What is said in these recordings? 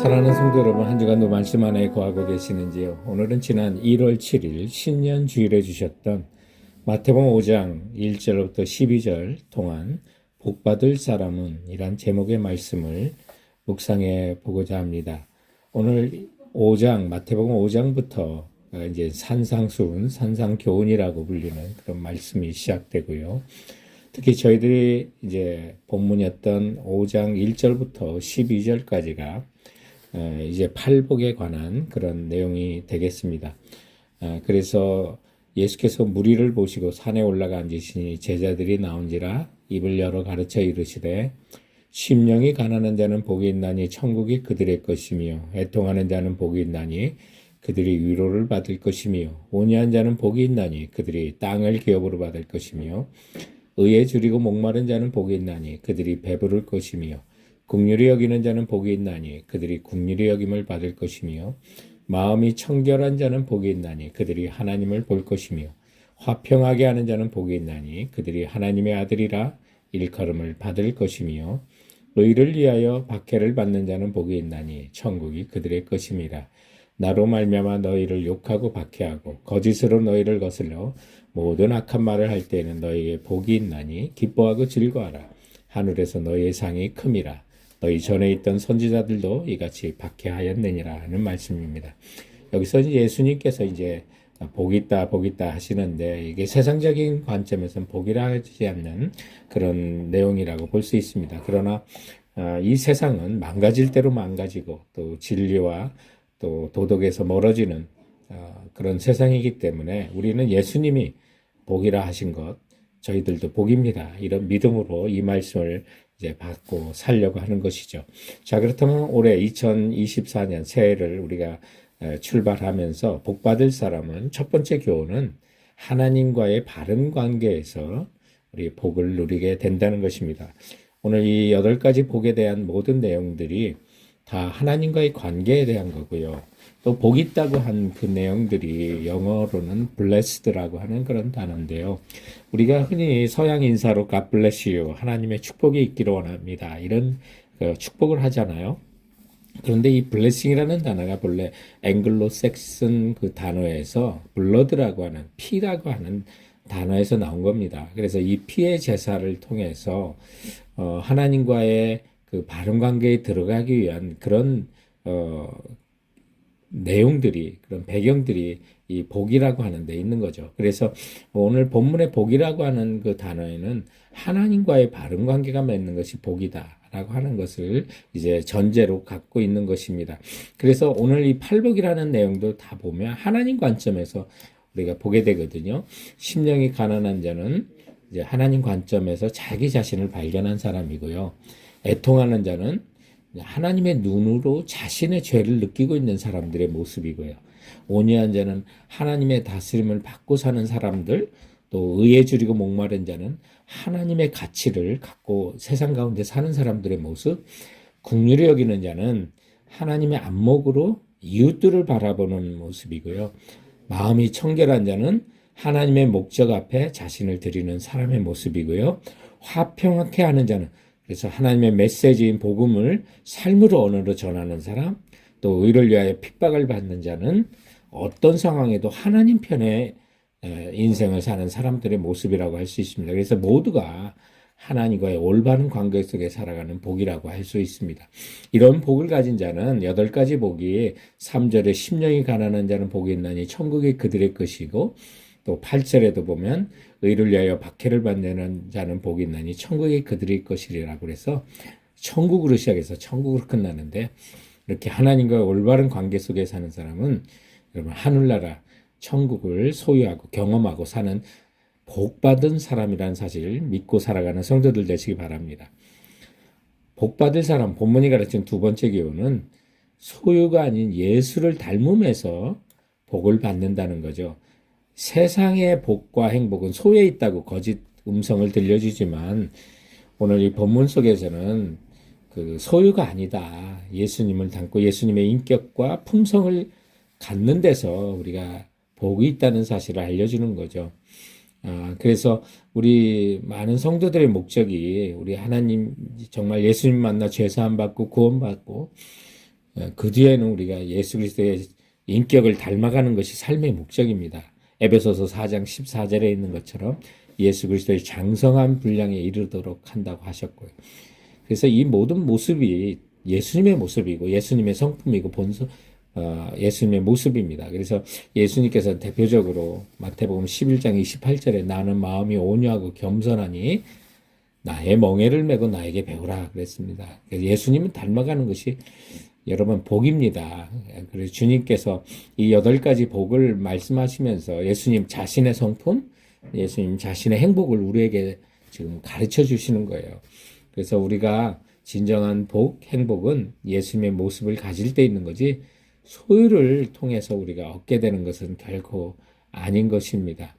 사랑하는 성도 여러분, 한 주간도 말씀 안에 거하고 계시는지요? 오늘은 지난 1월 7일 신년 주일에 주셨던 마태복음 5장 1절부터 12절 동안 복받을 사람은 이란 제목의 말씀을 묵상해 보고자 합니다. 오늘 5장, 마태복음 5장부터 이제 산상수훈, 산상교훈이라고 불리는 그런 말씀이 시작되고요. 특히 저희들이 이제 본문이었던 5장 1절부터 12절까지가 이제 팔복에 관한 그런 내용이 되겠습니다. 그래서 예수께서 무리를 보시고 산에 올라가 앉으시니 제자들이 나온지라 입을 열어 가르쳐 이르시되 심령이 가난한 자는 복이 있나니 천국이 그들의 것이며 애통하는 자는 복이 있나니 그들이 위로를 받을 것이며 온유한 자는 복이 있나니 그들이 땅을 기업으로 받을 것이며 의에 줄이고 목마른 자는 복이 있나니 그들이 배부를 것이며 긍휼히 여기는 자는 복이 있나니 그들이 긍휼히 여김을 받을 것이며 마음이 청결한 자는 복이 있나니 그들이 하나님을 볼 것이며 화평하게 하는 자는 복이 있나니 그들이 하나님의 아들이라 일컬음을 받을 것이며 의를 위하여 박해를 받는 자는 복이 있나니 천국이 그들의 것임이라. 나로 말미암아 너희를 욕하고 박해하고 거짓으로 너희를 거슬러 모든 악한 말을 할 때에는 너희에게 복이 있나니 기뻐하고 즐거워하라. 하늘에서 너희의 상이 큼이라. 너희 전에 있던 선지자들도 이같이 박해하였느니라 하는 말씀입니다. 여기서 예수님께서 이제 복이 있다, 복이 있다 하시는데 이게 세상적인 관점에서는 복이라 하지 않는 그런 내용이라고 볼 수 있습니다. 그러나 이 세상은 망가질 대로 망가지고 또 진리와 또 도덕에서 멀어지는 그런 세상이기 때문에 우리는 예수님이 복이라 하신 것, 저희들도 복입니다. 이런 믿음으로 이 말씀을 이제 받고 살려고 하는 것이죠. 자, 그렇다면 올해 2024년 새해를 우리가 출발하면서 복받을 사람은 첫 번째 교훈은 하나님과의 바른 관계에서 우리 복을 누리게 된다는 것입니다. 오늘 이 8가지 복에 대한 모든 내용들이 다 하나님과의 관계에 대한 거고요. 또 복 있다고 한 그 내용들이 영어로는 blessed라고 하는 그런 단어인데요. 우리가 흔히 서양 인사로 God bless you, 하나님의 축복이 있기를 원합니다. 이런 축복을 하잖아요. 그런데 이 blessing이라는 단어가 본래 앵글로색슨 그 단어에서 blood라고 하는 피라고 하는 단어에서 나온 겁니다. 그래서 이 피의 제사를 통해서 하나님과의 그 바른 관계에 들어가기 위한 그런 내용들이, 그런 배경들이 이 복이라고 하는 데 있는 거죠. 그래서 오늘 본문의 복이라고 하는 그 단어에는 하나님과의 바른 관계가 맺는 것이 복이다라고 하는 것을 이제 전제로 갖고 있는 것입니다. 그래서 오늘 이 팔복이라는 내용도 다 보면 하나님 관점에서 우리가 보게 되거든요. 심령이 가난한 자는 이제 하나님 관점에서 자기 자신을 발견한 사람이고요. 애통하는 자는 하나님의 눈으로 자신의 죄를 느끼고 있는 사람들의 모습이고요. 온유한 자는 하나님의 다스림을 받고 사는 사람들, 또 의에 줄이고 목마른 자는 하나님의 가치를 갖고 세상 가운데 사는 사람들의 모습, 긍휼히 여기는 자는 하나님의 안목으로 이웃들을 바라보는 모습이고요. 마음이 청결한 자는 하나님의 목적 앞에 자신을 드리는 사람의 모습이고요. 화평하게 하는 자는, 그래서 하나님의 메시지인 복음을 삶으로 언어로 전하는 사람, 또 의를 위하여 핍박을 받는 자는 어떤 상황에도 하나님 편에 인생을 사는 사람들의 모습이라고 할 수 있습니다. 그래서 모두가 하나님과의 올바른 관계 속에 살아가는 복이라고 할 수 있습니다. 이런 복을 가진 자는 8가지 복이 3절에 심령이 가난한 자는 복이 있나니 천국이 그들의 것이고, 또 8절에도 보면 의를 위하여 박해를 받는 자는 복이 있나니 천국이 그들의 것이라고 그래서 천국으로 시작해서 천국으로 끝나는데, 이렇게 하나님과 올바른 관계 속에 사는 사람은 여러분 하늘나라 천국을 소유하고 경험하고 사는 복받은 사람이라는 사실을 믿고 살아가는 성도들 되시기 바랍니다. 복받을 사람, 본문이 가르친 두 번째 교훈은 소유가 아닌 예수를 닮음에서 복을 받는다는 거죠. 세상의 복과 행복은 소유에 있다고 거짓 음성을 들려주지만 오늘 이 본문 속에서는 그 소유가 아니다. 예수님을 닮고 예수님의 인격과 품성을 갖는 데서 우리가 복이 있다는 사실을 알려주는 거죠. 그래서 우리 많은 성도들의 목적이 우리 하나님 정말 예수님 만나 죄사함 받고 구원받고 그 뒤에는 우리가 예수 그리스도의 인격을 닮아가는 것이 삶의 목적입니다. 에베소서 4장 14절에 있는 것처럼 예수 그리스도의 장성한 분량에 이르도록 한다고 하셨고요. 그래서 이 모든 모습이 예수님의 모습이고 예수님의 성품이고 예수님의 모습입니다. 그래서 예수님께서 대표적으로 마태복음 11장 28절에 나는 마음이 온유하고 겸손하니 나의 멍에를 메고 나에게 배우라 그랬습니다. 예수님은 닮아가는 것이 여러분 복입니다. 그래서 주님께서 이 8가지 복을 말씀하시면서 예수님 자신의 성품, 예수님 자신의 행복을 우리에게 지금 가르쳐 주시는 거예요. 그래서 우리가 진정한 행복은 예수님의 모습을 가질 때 있는 거지 소유를 통해서 우리가 얻게 되는 것은 결코 아닌 것입니다.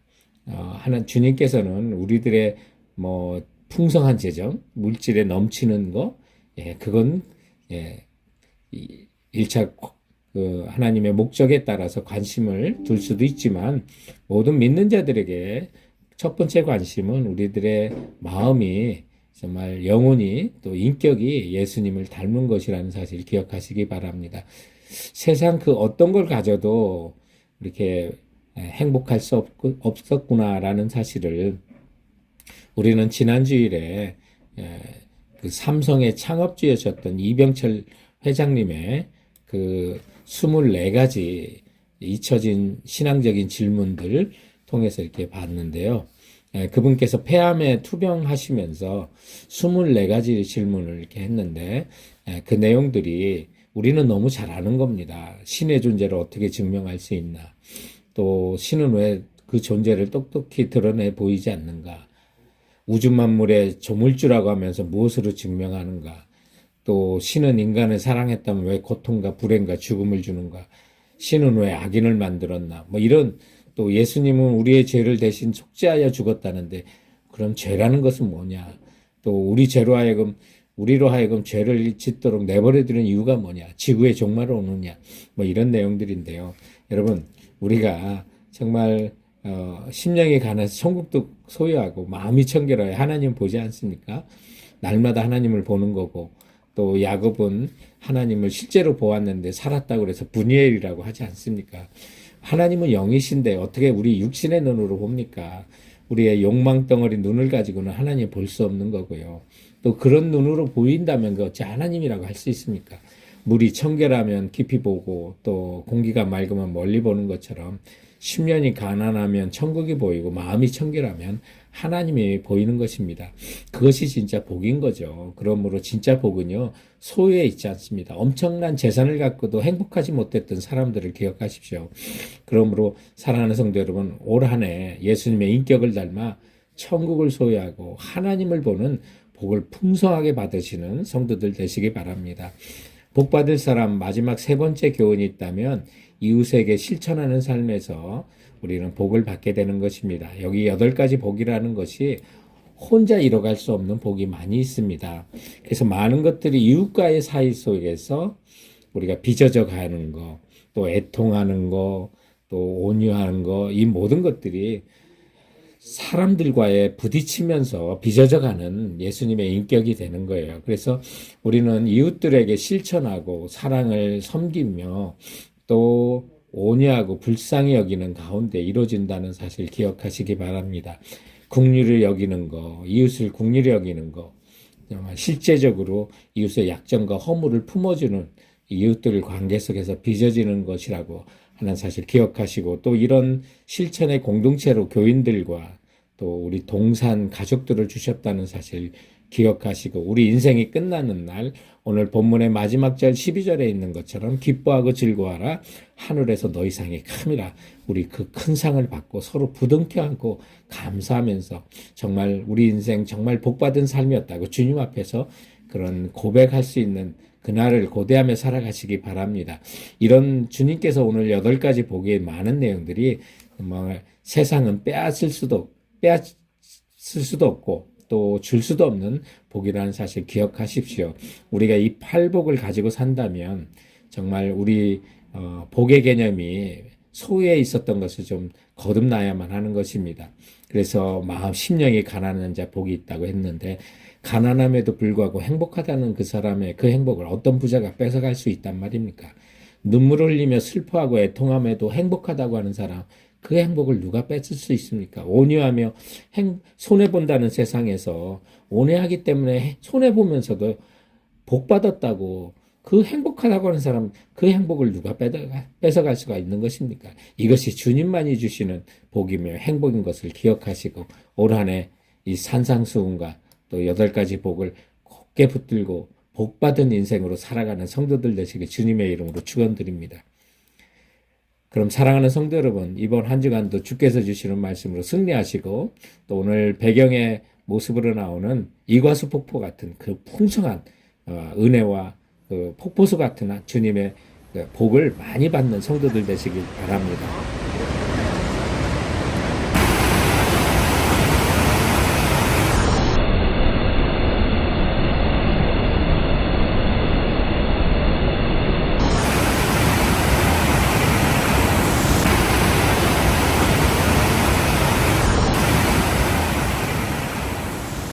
주님께서는 우리들의 풍성한 재정, 물질에 넘치는 거, 그건 1차 하나님의 목적에 따라서 관심을 둘 수도 있지만 모든 믿는 자들에게 첫 번째 관심은 우리들의 마음이 정말 영혼이 또 인격이 예수님을 닮은 것이라는 사실 기억하시기 바랍니다. 세상 그 어떤 걸 가져도 이렇게 행복할 수 없었구나라는 사실을 우리는 지난 주일에 그 삼성의 창업주였었던 이병철 회장님의 그 24가지 잊혀진 신앙적인 질문들 통해서 이렇게 봤는데요. 그분께서 폐암에 투병하시면서 24가지 질문을 이렇게 했는데 그 내용들이 우리는 너무 잘 아는 겁니다. 신의 존재를 어떻게 증명할 수 있나? 또 신은 왜 그 존재를 똑똑히 드러내 보이지 않는가? 우주 만물의 조물주라고 하면서 무엇으로 증명하는가? 또 신은 인간을 사랑했다면 왜 고통과 불행과 죽음을 주는가? 신은 왜 악인을 만들었나? 이런 또 예수님은 우리의 죄를 대신 속죄하여 죽었다는데 그럼 죄라는 것은 뭐냐? 또 우리로 하여금 죄를 짓도록 내버려두는 이유가 뭐냐? 지구의 종말을 오느냐? 이런 내용들인데요. 여러분, 우리가 정말 심령이 가난해서 천국도 소유하고 마음이 청결하여 하나님 보지 않습니까? 날마다 하나님을 보는 거고 또 야곱은 하나님을 실제로 보았는데 살았다고 그래서 분이엘이라고 하지 않습니까? 하나님은 영이신데 어떻게 우리 육신의 눈으로 봅니까? 우리의 욕망 덩어리 눈을 가지고는 하나님 볼 수 없는 거고요. 또 그런 눈으로 보인다면 그 어찌 하나님이라고 할 수 있습니까? 물이 청결하면 깊이 보고 또 공기가 맑으면 멀리 보는 것처럼 심령이 가난하면 천국이 보이고 마음이 청결하면 하나님이 보이는 것입니다. 그것이 진짜 복인 거죠. 그러므로 진짜 복은요, 소유에 있지 않습니다. 엄청난 재산을 갖고도 행복하지 못했던 사람들을 기억하십시오. 그러므로 사랑하는 성도 여러분, 올 한 해 예수님의 인격을 닮아 천국을 소유하고 하나님을 보는 복을 풍성하게 받으시는 성도들 되시기 바랍니다. 복 받을 사람 마지막 3번째 교훈이 있다면 이웃에게 실천하는 삶에서 우리는 복을 받게 되는 것입니다. 여기 8가지 복이라는 것이 혼자 이뤄갈 수 없는 복이 많이 있습니다. 그래서 많은 것들이 이웃과의 사이 속에서 우리가 빚어져 가는 거, 또 애통하는 거, 또 온유하는 거, 이 모든 것들이 사람들과의 부딪히면서 빚어져 가는 예수님의 인격이 되는 거예요. 그래서 우리는 이웃들에게 실천하고 사랑을 섬기며 또 온유하고 불쌍히 여기는 가운데 이루어진다는 사실 기억하시기 바랍니다. 국률을 여기는 거, 이웃을 국률이 여기는 거, 정말 실제적으로 이웃의 약점과 허물을 품어주는 이웃들 관계 속에서 빚어지는 것이라고 하는 사실 기억하시고 또 이런 실천의 공동체로 교인들과 또 우리 동산 가족들을 주셨다는 사실 기억하시고 우리 인생이 끝나는 날 오늘 본문의 마지막 절 12절에 있는 것처럼 기뻐하고 즐거워하라 하늘에서 너희 상이 큼이라 우리 그 큰 상을 받고 서로 부둥켜 안고 감사하면서 정말 우리 인생 정말 복받은 삶이었다고 주님 앞에서 그런 고백할 수 있는 그날을 고대하며 살아가시기 바랍니다. 이런 주님께서 오늘 8가지 복의 많은 내용들이 세상은 빼앗을 수도 없고 또 줄 수도 없는 복이라는 사실 기억하십시오. 우리가 이 8복을 가지고 산다면 정말 우리 복의 개념이 소유에 있었던 것을 좀 거듭나야만 하는 것입니다. 그래서 마음 심령이 가난한 자 복이 있다고 했는데 가난함에도 불구하고 행복하다는 그 사람의 그 행복을 어떤 부자가 뺏어갈 수 있단 말입니까? 눈물을 흘리며 슬퍼하고 애통함에도 행복하다고 하는 사람, 그 행복을 누가 뺏을 수 있습니까? 온유하며 손해본다는 세상에서 온유하기 때문에 손해보면서도 복 받았다고 그 행복하다고 하는 사람 그 행복을 누가 뺏어갈 수가 있는 것입니까? 이것이 주님만이 주시는 복이며 행복인 것을 기억하시고 올 한 해 이 산상수훈과 또 8가지 복을 굳게 붙들고 복 받은 인생으로 살아가는 성도들 되시길 주님의 이름으로 축원드립니다. 그럼 사랑하는 성도 여러분, 이번 한 주간도 주께서 주시는 말씀으로 승리하시고 또 오늘 배경의 모습으로 나오는 이과수 폭포 같은 그 풍성한 은혜와 그 폭포수 같은 주님의 복을 많이 받는 성도들 되시길 바랍니다.